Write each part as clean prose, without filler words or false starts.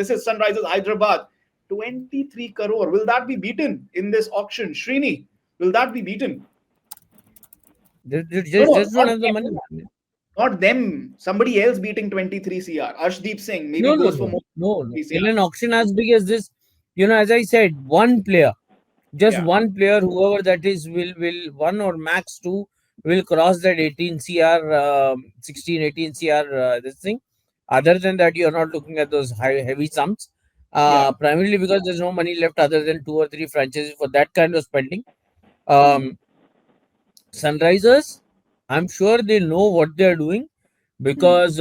This is Sunrisers Hyderabad. 23 crore. Will that be beaten in this auction? Srini, will that be beaten? They No, no, just don't have the money. not them. Somebody else beating 23 CR. Arshdeep Singh maybe No, no, goes for no, more no, than no. 23 In CR. an auction as big as this, as I said, one player, just Yeah. one player, whoever that is, will one or max two will cross that 18 CR, 16, 18 CR, this thing. Other than that, you're not looking at those heavy sums. Yeah. Primarily because there's no money left other than two or three franchises for that kind of spending. Hmm. Sunrisers, I'm sure they know what they're doing Hmm. because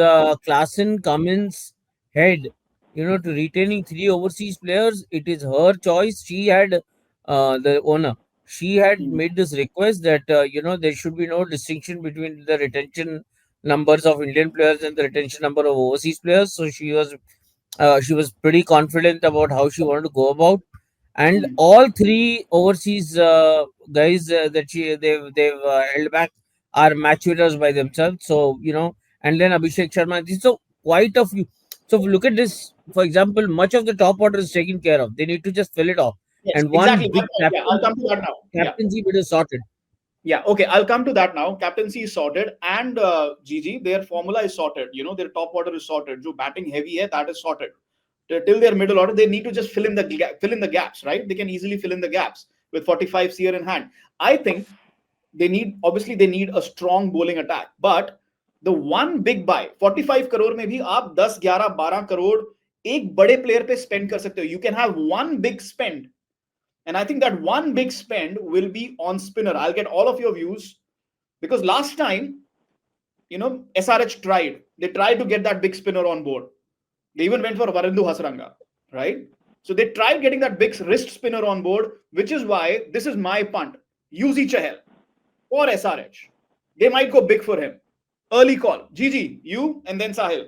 Klassen Cummins head, to retaining three overseas players, it is her choice. She had the owner. She had Hmm. made this request that there should be no distinction between the retention numbers of Indian players and the retention number of overseas players. So she was pretty confident about how she wanted to go about, and Hmm. all three overseas guys that they've held back are match winners by themselves. So and then Abhishek Sharma. So quite a few. So if you look at this, for example, much of the top order is taken care of. They need to just fill it off, Yes, and one exactly. big Yeah, I'll come to that now. Yeah. captaincy bit is sorted. Yeah, okay, I'll come to that now. Captaincy is sorted, and Gigi, their formula is sorted. Their top order is sorted. जो batting heavy है, that is sorted. Till their middle order, they need to just fill in the gaps, right? They can easily fill in the gaps with 45 CR in hand. I think they need a strong bowling attack, but the one big buy 45 crore में भी आप 10, 11, 12 करोड़ एक बड़े player पे spend कर सकते हो. You can have one big spend. And I think that one big spend will be on spinner. I'll get all of your views because last time, SRH tried. They tried to get that big spinner on board. They even went for Varandu Hasranga, right? So they tried getting that big wrist spinner on board, which is why this is my punt. Yuzi Chahal or SRH. They might go big for him. Early call. Gigi, you and then Sahil.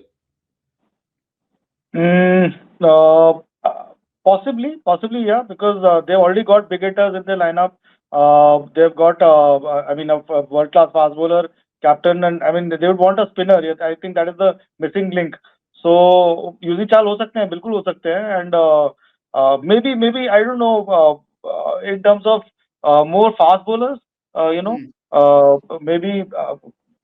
Mm, uh, possibly, yeah, because they've already got big hitters in their lineup. They've got, I mean, a world-class fast bowler, captain, and I mean, they would want a spinner. Yes, I think that is the missing link. So, UG चाल हो सकते हैं, बिल्कुल हो सकते हैं, and maybe I don't know, in terms of more fast bowlers, Hmm. maybe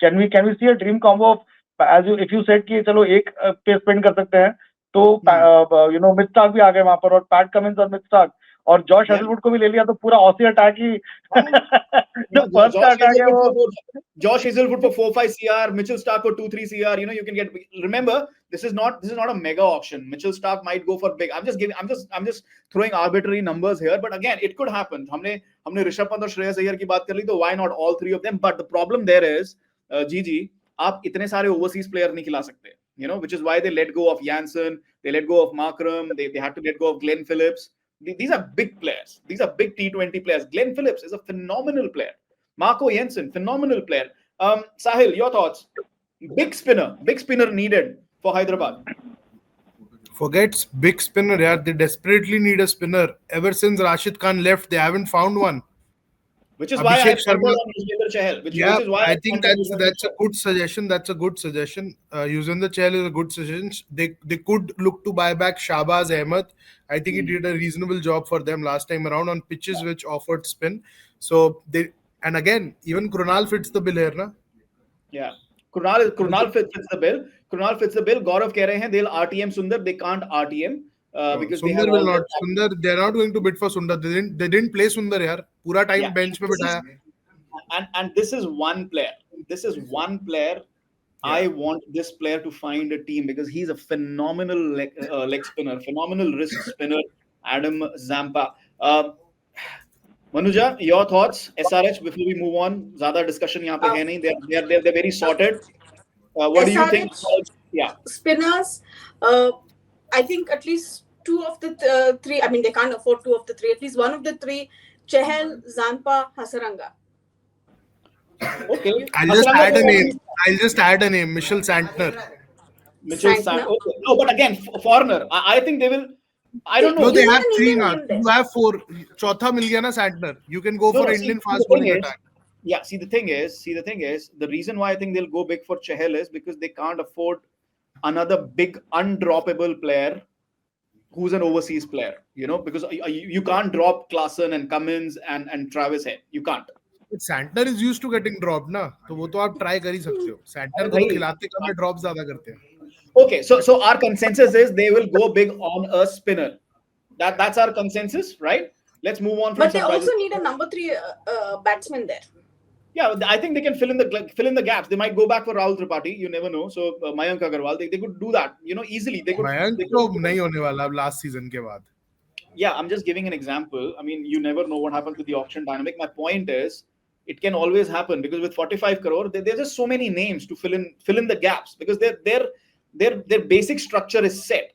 can we see a dream combo of, as you if you said कि चलो एक पे स्पेंड कर सकते हैं, तो Hmm. मिड स्टार्क भी आ गए वहां पर, और पैट कमिंस और मिड स्टार्क, और जॉश Yeah. हेजलवुड को भी ले लिया, तो पूरा ऑसी अटैक ही जो Jo- पर्थ का Josh अटैक है Hazelwood वो. for Josh Hazelwood for 4-5 CR, Mitchell Stark for 2-3 CR. You can get. Remember, this is not a mega auction. Mitchell Stark might go for big. I'm just throwing arbitrary numbers here, but again, it could happen. हमने ऋषभ पंत और श्रेयस अय्यर की बात कर ली, तो why not all three of them? But the problem there is, Gigi, आप इतने सारे overseas player नहीं खिला सकते. Which is why they let go of Jansen, they let go of Markram, they had to let go of Glenn Phillips. These are big players. These are big T20 players. Glenn Phillips is a phenomenal player. Marco Jensen, phenomenal player. Sahil, your thoughts? Big spinner needed for Hyderabad. Forgets big spinner, yeah. They desperately need a spinner. Ever since Rashid Khan left, they haven't found one. Which is why I Abhishek punted Sharma. on Yuzvendra Chahal. Which Yeah, is why I I think punted on that's a Yuzvendra Chahal. good suggestion. That's a good suggestion. Yuzvendra Chahal is a good suggestion. They could look to buy back Shahbaz Ahmed. I think he did a reasonable job for them last time around on pitches which offered spin. So they, and again, even Krunal fits the bill here, na? Yeah. Krunal fits the bill. Krunal fits the bill. Gaurav कह रहे हैं they'll RTM Sundar. They can't RTM No, because they have Sundar will all not. their. Sundar, they're not going to bid for Sundar. They didn't play Sundar यार. पूरा Yeah. time bench पे This is बिठाया. and this is one player. This is one player. Yeah. I want this player to find a team because he's a phenomenal leg spinner, phenomenal wrist spinner. Adam Zampa. Manuja, your thoughts? SRH before we move on. ज़्यादा discussion यहाँ पे Uh, है नहीं. They're very sorted. What do you think? SRH Yeah. spinners, I think at least two of the three, I mean, they can't afford two of the three, at least one of the three, Chahal, Zampa, Hasaranga. Okay. I'll just Hasranga add a को name. I'll just add a name. Michel Santner. Mitchell Santner. Okay. No, but again, foreigner. I think they will. I don't See, know. No, they he's have not an three Indian now. name there. You have four. चौथा मिल गया ना Santner. You can go No, for no. Indian See, fast the thing bowling is, attack. yeah. See, the thing is, the reason why I think they'll go big for Chahal is because they can't afford another big undroppable player who's an overseas player, because you can't drop Klaassen and Cummins and Travis Head. You can't. Santner is used to getting dropped ना, तो वो तो आप try कर ही सकते हो. Santner को तो खिलाते कम है, drops ज़्यादा करते हैं. Okay, so our consensus is they will go big on a spinner. That's our consensus, right? Let's move on from. But they also need a number 3 batsman there. Yeah, I think they can fill in the gaps. They might go back for Rahul Tripathi. You never know. So Mayank Agarwal, they could do that. Easily. They could. Mayank तो नहीं होने वाला अब last season के बाद. Yeah, I'm just giving an example. I mean, you never know what happens with the auction dynamic. My point is, it can always happen because with 45 crore, there's just so many names to fill in the gaps because their basic structure is set.